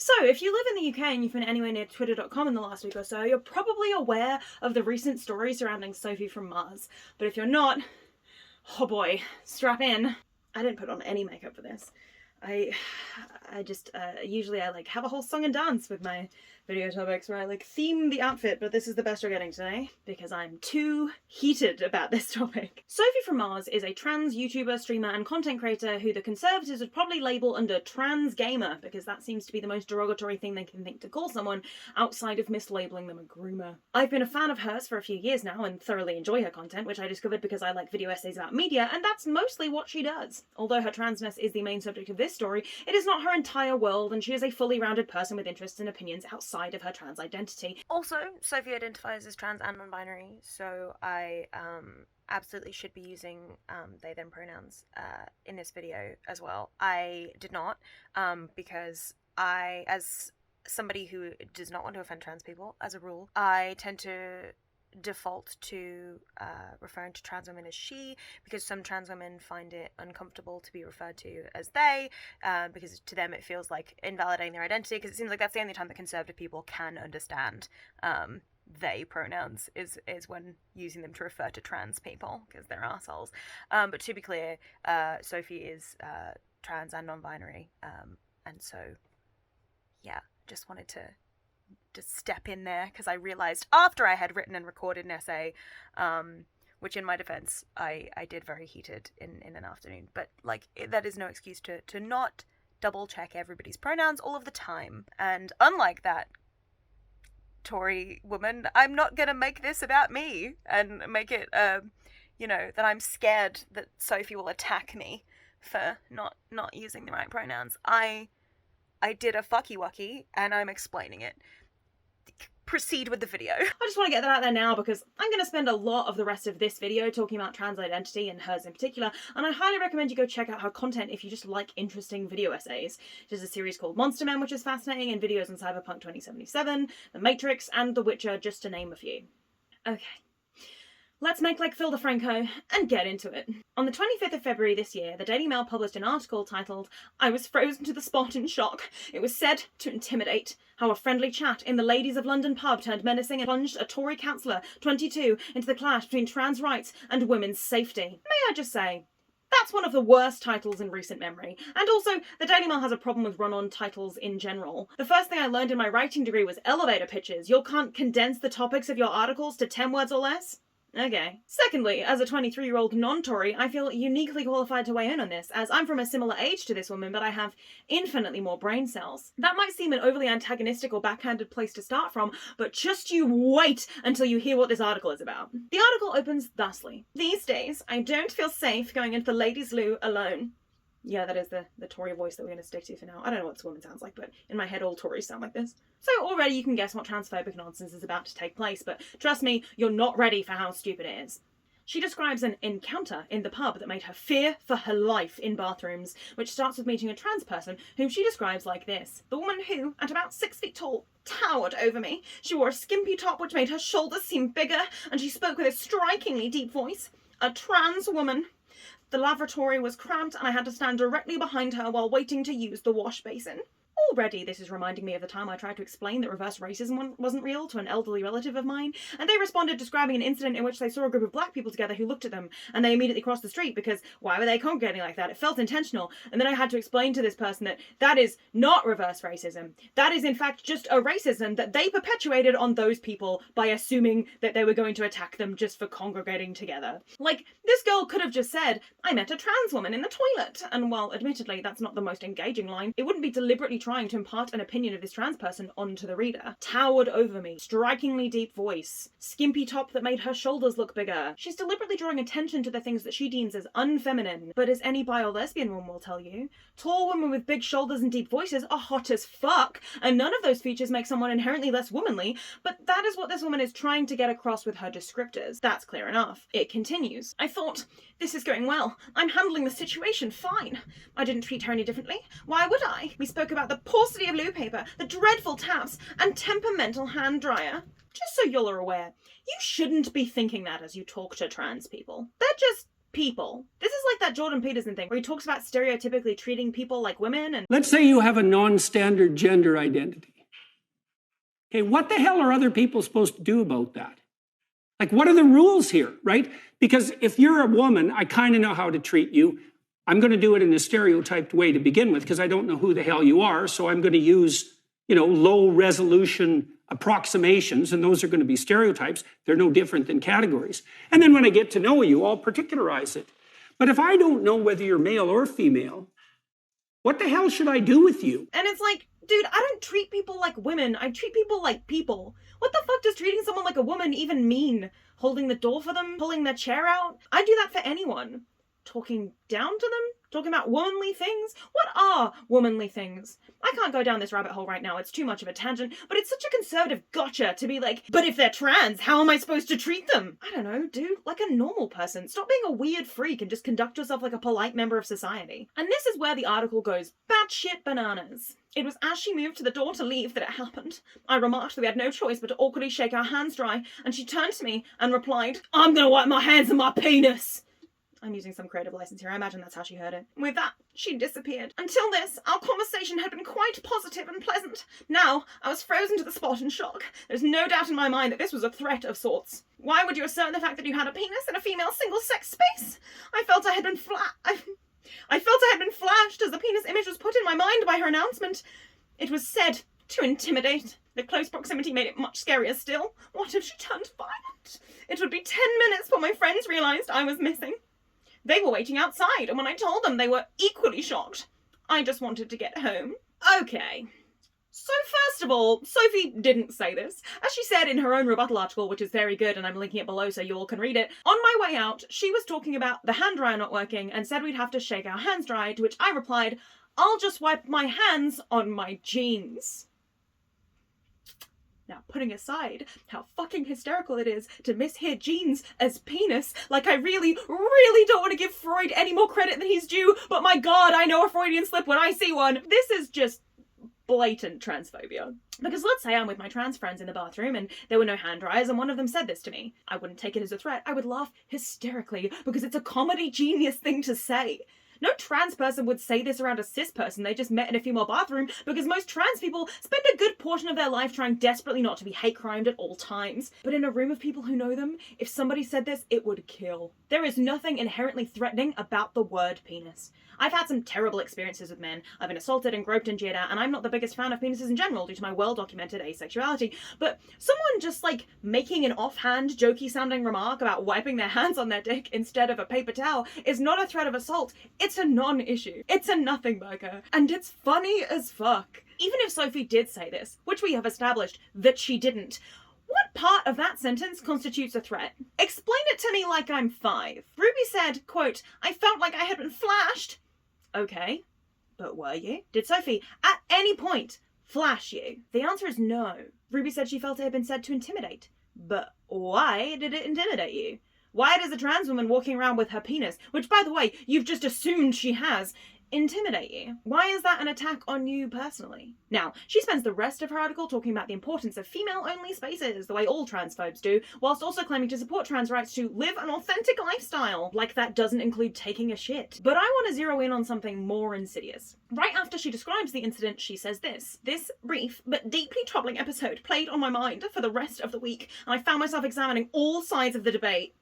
So, if you live in the UK and you've been anywhere near twitter.com in the last week or so, you're probably aware of the recent story surrounding Sophie from Mars. But if you're not, oh boy, strap in. I didn't put on any makeup for this. I just, usually I have a whole song and dance with my video topics where I theme the outfit, but this is the best we're getting today because I'm too heated about this topic. Sophie from Mars is a trans YouTuber, streamer, and content creator who the Conservatives would probably label under trans gamer because that seems to be the most derogatory thing they can think to call someone outside of mislabeling them a groomer. I've been a fan of hers for a few years now and thoroughly enjoy her content, which I discovered because I like video essays about media, and that's mostly what she does. Although her transness is the main subject of this story, it is not her entire world, and she is a fully rounded person with interests and opinions outside of her trans identity. Also, Sophie identifies as trans and non-binary, so I absolutely should be using they them pronouns in this video as well. I did not because I, as somebody who does not want to offend trans people, as a rule, I tend to default to referring to trans women as she, because some trans women find it uncomfortable to be referred to as they, because to them it feels like invalidating their identity, because it seems like that's the only time that conservative people can understand they pronouns is when using them to refer to trans people, because they're assholes. But to be clear, Sophie is trans and non-binary, and so yeah, just wanted to step in there because I realized after I had written and recorded an essay, which in my defense I did very heated in an afternoon, but that is no excuse to not double check everybody's pronouns all of the time. And unlike that Tory woman, I'm not gonna make this about me and make it that I'm scared that Sophie will attack me for not using the right pronouns. I did a fucky wucky and I'm explaining it. Proceed with the video. I just want to get that out there now because I'm going to spend a lot of the rest of this video talking about trans identity and hers in particular, and I highly recommend you go check out her content if you just like interesting video essays. There's a series called Monster Men, which is fascinating, and videos on Cyberpunk 2077, The Matrix, and The Witcher, just to name a few. Okay. Let's make like Phil DeFranco and get into it. On the 25th of February this year, the Daily Mail published an article titled, "I was frozen to the spot in shock. It was said to intimidate. How a friendly chat in the Ladies of London pub turned menacing and plunged a Tory councillor, 22, into the clash between trans rights and women's safety." May I just say, that's one of the worst titles in recent memory. And also, the Daily Mail has a problem with run-on titles in general. The first thing I learned in my writing degree was elevator pitches. You can't condense the topics of your articles to 10 words or less? Okay. Secondly, as a 23-year-old non-Tory, I feel uniquely qualified to weigh in on this, as I'm from a similar age to this woman, but I have infinitely more brain cells. That might seem an overly antagonistic or backhanded place to start from, but just you wait until you hear what this article is about. The article opens thusly. "These days, I don't feel safe going into the ladies' loo alone." Yeah, that is the Tory voice that we're going to stick to for now. I don't know what this woman sounds like, but in my head all Tories sound like this. So already you can guess what transphobic nonsense is about to take place, but trust me, you're not ready for how stupid it is. She describes an encounter in the pub that made her fear for her life in bathrooms, which starts with meeting a trans person whom she describes like this. "The woman who, at about 6 feet tall, towered over me. She wore a skimpy top which made her shoulders seem bigger, and she spoke with a strikingly deep voice. A trans woman. The lavatory was cramped and I had to stand directly behind her while waiting to use the wash basin." Already this is reminding me of the time I tried to explain that reverse racism wasn't real to an elderly relative of mine, and they responded describing an incident in which they saw a group of black people together who looked at them, and they immediately crossed the street because why were they congregating like that? It felt intentional. And then I had to explain to this person that that is not reverse racism. That is in fact just a racism that they perpetuated on those people by assuming that they were going to attack them just for congregating together. This girl could have just said, "I met a trans woman in the toilet," and while admittedly that's not the most engaging line, it wouldn't be deliberately trying to impart an opinion of this trans person onto the reader. Towered over me. Strikingly deep voice. Skimpy top that made her shoulders look bigger. She's deliberately drawing attention to the things that she deems as unfeminine. But as any bi or lesbian woman will tell you, tall women with big shoulders and deep voices are hot as fuck, and none of those features make someone inherently less womanly, but that is what this woman is trying to get across with her descriptors. That's clear enough. It continues. "I thought, this is going well. I'm handling the situation fine. I didn't treat her any differently. Why would I? We spoke about the paucity of loo paper, the dreadful taps, and temperamental hand dryer." Just so you're aware, you shouldn't be thinking that as you talk to trans people. They're just people. This is like that Jordan Peterson thing where he talks about stereotypically treating people like women and... Let's say you have a non-standard gender identity. Okay, what the hell are other people supposed to do about that? Like, what are the rules here, right? Because if you're a woman, I kind of know how to treat you. I'm going to do it in a stereotyped way to begin with because I don't know who the hell you are, so I'm going to use, low-resolution approximations, and those are going to be stereotypes. They're no different than categories. And then when I get to know you, I'll particularize it. But if I don't know whether you're male or female, what the hell should I do with you? And it's like, dude, I don't treat people like women. I treat people like people. What the fuck does treating someone like a woman even mean? Holding the door for them? Pulling their chair out? I do that for anyone. Talking down to them? Talking about womanly things? What are womanly things? I can't go down this rabbit hole right now, it's too much of a tangent, but it's such a conservative gotcha to be like, but if they're trans, how am I supposed to treat them? I don't know, dude, like a normal person. Stop being a weird freak and just conduct yourself like a polite member of society. And this is where the article goes batshit bananas. It was as she moved to the door to leave that it happened. I remarked that we had no choice but to awkwardly shake our hands dry, and she turned to me and replied, "I'm gonna wipe my hands on my penis." I'm using some creative license here. I imagine that's how she heard it. With that, she disappeared. Until this, our conversation had been quite positive and pleasant. Now, I was frozen to the spot in shock. There's no doubt in my mind that this was a threat of sorts. Why would you assert the fact that you had a penis in a female single-sex space? I felt I had been flashed as the penis image was put in my mind by her announcement. It was said to intimidate. The close proximity made it much scarier still. What if she turned violent? It would be 10 minutes before my friends realised I was missing. They were waiting outside, and when I told them, they were equally shocked. I just wanted to get home. Okay. So first of all, Sophie didn't say this. As she said in her own rebuttal article, which is very good and I'm linking it below so you all can read it, on my way out, she was talking about the hand dryer not working and said we'd have to shake our hands dry, to which I replied, "I'll just wipe my hands on my jeans." Now, putting aside how fucking hysterical it is to mishear jeans as penis, like I really, really don't want to give Freud any more credit than he's due, but my god, I know a Freudian slip when I see one. This is just blatant transphobia. Because let's say I'm with my trans friends in the bathroom and there were no hand dryers and one of them said this to me. I wouldn't take it as a threat. I would laugh hysterically because it's a comedy genius thing to say. No trans person would say this around a cis person they just met in a female bathroom because most trans people spend a good portion of their life trying desperately not to be hate crimed at all times. But in a room of people who know them, if somebody said this, it would kill. There is nothing inherently threatening about the word penis. I've had some terrible experiences with men. I've been assaulted and groped and jeered at, and I'm not the biggest fan of penises in general due to my well-documented asexuality. But someone just like making an offhand, jokey-sounding remark about wiping their hands on their dick instead of a paper towel is not a threat of assault. It's a non-issue. It's a nothing burger. And it's funny as fuck. Even if Sophie did say this, which we have established that she didn't, what part of that sentence constitutes a threat? Explain it to me like I'm 5. Ruby said, quote, "I felt like I had been flashed." Okay, but were you? Did Sophie, at any point, flash you? The answer is no. Ruby said she felt it had been said to intimidate. But why did it intimidate you? Why does a trans woman walking around with her penis, which by the way, you've just assumed she has, intimidate you? Why is that an attack on you personally? Now, she spends the rest of her article talking about the importance of female-only spaces, the way all transphobes do, whilst also claiming to support trans rights to live an authentic lifestyle. Like that doesn't include taking a shit. But I want to zero in on something more insidious. Right after she describes the incident, she says this: "This brief but deeply troubling episode played on my mind for the rest of the week, and I found myself examining all sides of the debate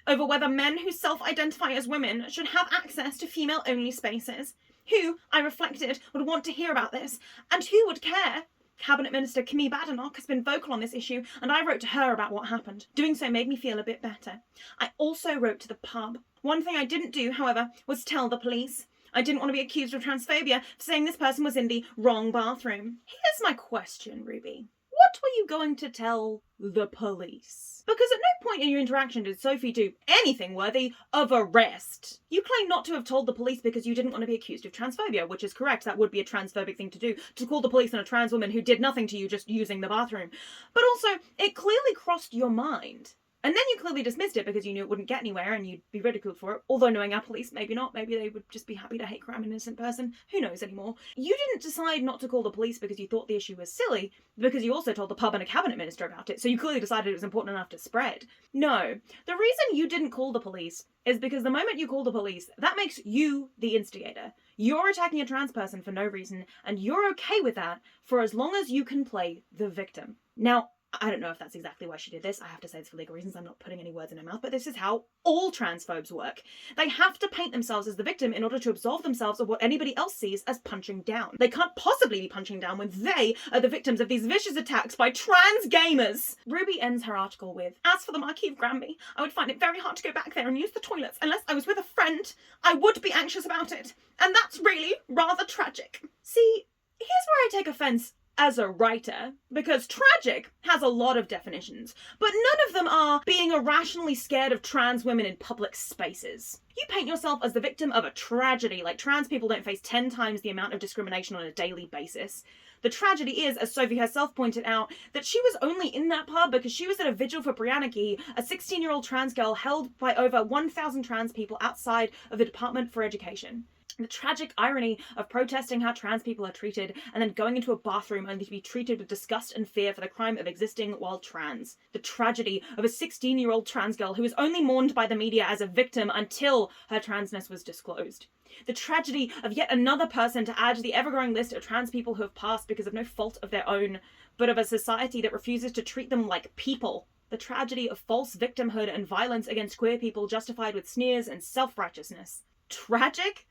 over whether men who self-identify as women should have access to female-only spaces. Who, I reflected, would want to hear about this, and who would care? Cabinet Minister Kimmy Badenoch has been vocal on this issue, and I wrote to her about what happened. Doing so made me feel a bit better. I also wrote to the pub. One thing I didn't do, however, was tell the police. I didn't want to be accused of transphobia for saying this person was in the wrong bathroom. Here's my question, Ruby. What were you going to tell the police? Because at no point in your interaction did Sophie do anything worthy of arrest. You claim not to have told the police because you didn't want to be accused of transphobia, which is correct. That would be a transphobic thing to do, to call the police on a trans woman who did nothing to you just using the bathroom. But also, it clearly crossed your mind And then you clearly dismissed it because you knew it wouldn't get anywhere and you'd be ridiculed for it. Although knowing our police, maybe not. Maybe they would just be happy to hate crime an innocent person. Who knows anymore? You didn't decide not to call the police because you thought the issue was silly, because you also told the pub and a cabinet minister about it, so you clearly decided it was important enough to spread. No. The reason you didn't call the police is because the moment you call the police, that makes you the instigator. You're attacking a trans person for no reason, and you're okay with that for as long as you can play the victim. Now, I don't know if that's exactly why she did this. I have to say this for legal reasons. I'm not putting any words in her mouth, but this is how all transphobes work. They have to paint themselves as the victim in order to absolve themselves of what anybody else sees as punching down. They can't possibly be punching down when they are the victims of these vicious attacks by trans gamers. Ruby ends her article with, "As for the Marquis of Granby, I would find it very hard to go back there and use the toilets unless I was with a friend. I would be anxious about it. And that's really rather tragic." See, here's where I take offense as a writer, because tragic has a lot of definitions, but none of them are being irrationally scared of trans women in public spaces. You paint yourself as the victim of a tragedy, like trans people don't face 10 times the amount of discrimination on a daily basis. The tragedy is, as Sophie herself pointed out, that she was only in that pub because she was at a vigil for Brianna Key, a 16-year-old trans girl held by over 1,000 trans people outside of the Department for Education. The tragic irony of protesting how trans people are treated and then going into a bathroom only to be treated with disgust and fear for the crime of existing while trans. The tragedy of a 16-year-old trans girl who was only mourned by the media as a victim until her transness was disclosed. The tragedy of yet another person to add to the ever-growing list of trans people who have passed because of no fault of their own, but of a society that refuses to treat them like people. The tragedy of false victimhood and violence against queer people justified with sneers and self-righteousness. Tragic?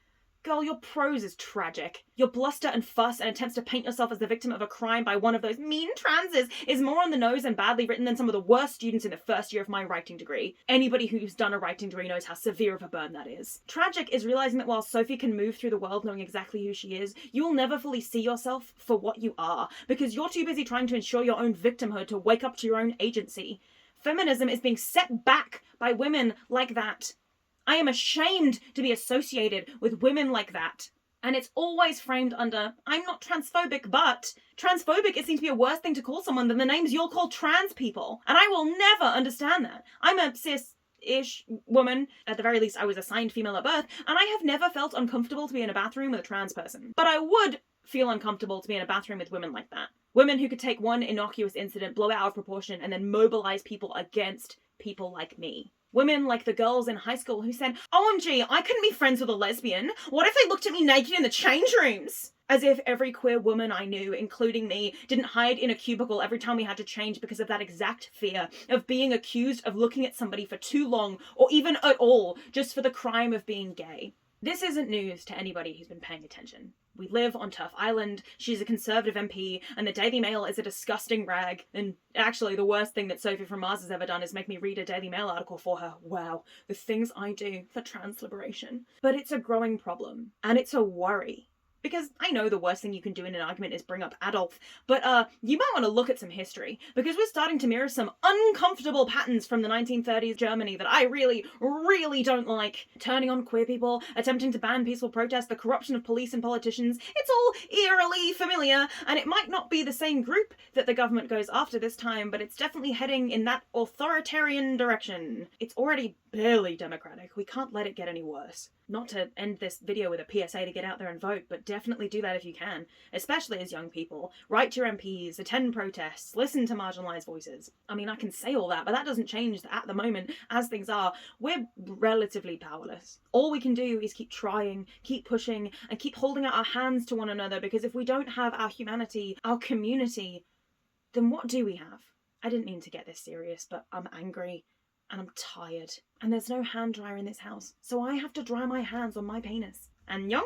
Girl, your prose is tragic. Your bluster and fuss and attempts to paint yourself as the victim of a crime by one of those mean transes is more on the nose and badly written than some of the worst students in the first year of my writing degree. Anybody who's done a writing degree knows how severe of a burn that is. Tragic is realizing that while Sophie can move through the world knowing exactly who she is, you will never fully see yourself for what you are, because you're too busy trying to ensure your own victimhood to wake up to your own agency. Feminism is being set back by women like that. I am ashamed to be associated with women like that. And it's always framed under, I'm not transphobic, but transphobic, it seems to be a worse thing to call someone than the names you'll call trans people. And I will never understand that. I'm a cis-ish woman. At the very least, I was assigned female at birth, and I have never felt uncomfortable to be in a bathroom with a trans person. But I would feel uncomfortable to be in a bathroom with women like that. Women who could take one innocuous incident, blow it out of proportion, and then mobilize people against people like me. Women like the girls in high school who said, OMG, I couldn't be friends with a lesbian. What if they looked at me naked in the change rooms? As if every queer woman I knew, including me, didn't hide in a cubicle every time we had to change because of that exact fear of being accused of looking at somebody for too long or even at all just for the crime of being gay. This isn't news to anybody who's been paying attention. We live on Turf Island, she's a Conservative MP, and the Daily Mail is a disgusting rag. And actually, the worst thing that Sophie from Mars has ever done is make me read a Daily Mail article for her. Wow, the things I do for trans liberation. But it's a growing problem, and it's a worry. Because I know the worst thing you can do in an argument is bring up Adolf, but you might want to look at some history, because we're starting to mirror some uncomfortable patterns from the 1930s Germany that I really, really don't like. Turning on queer people, attempting to ban peaceful protest, the corruption of police and politicians, it's all eerily familiar, and it might not be the same group that the government goes after this time, but it's definitely heading in that authoritarian direction. It's already barely democratic. We can't let it get any worse. Not to end this video with a PSA to get out there and vote, but definitely do that if you can, especially as young people. Write to your MPs, attend protests, listen to marginalised voices. I mean, I can say all that, but that doesn't change that at the moment, as things are, we're relatively powerless. All we can do is keep trying, keep pushing, and keep holding out our hands to one another, because if we don't have our humanity, our community, then what do we have? I didn't mean to get this serious, but I'm angry. And I'm tired. And there's no hand dryer in this house, so I have to dry my hands on my penis. Annyeong?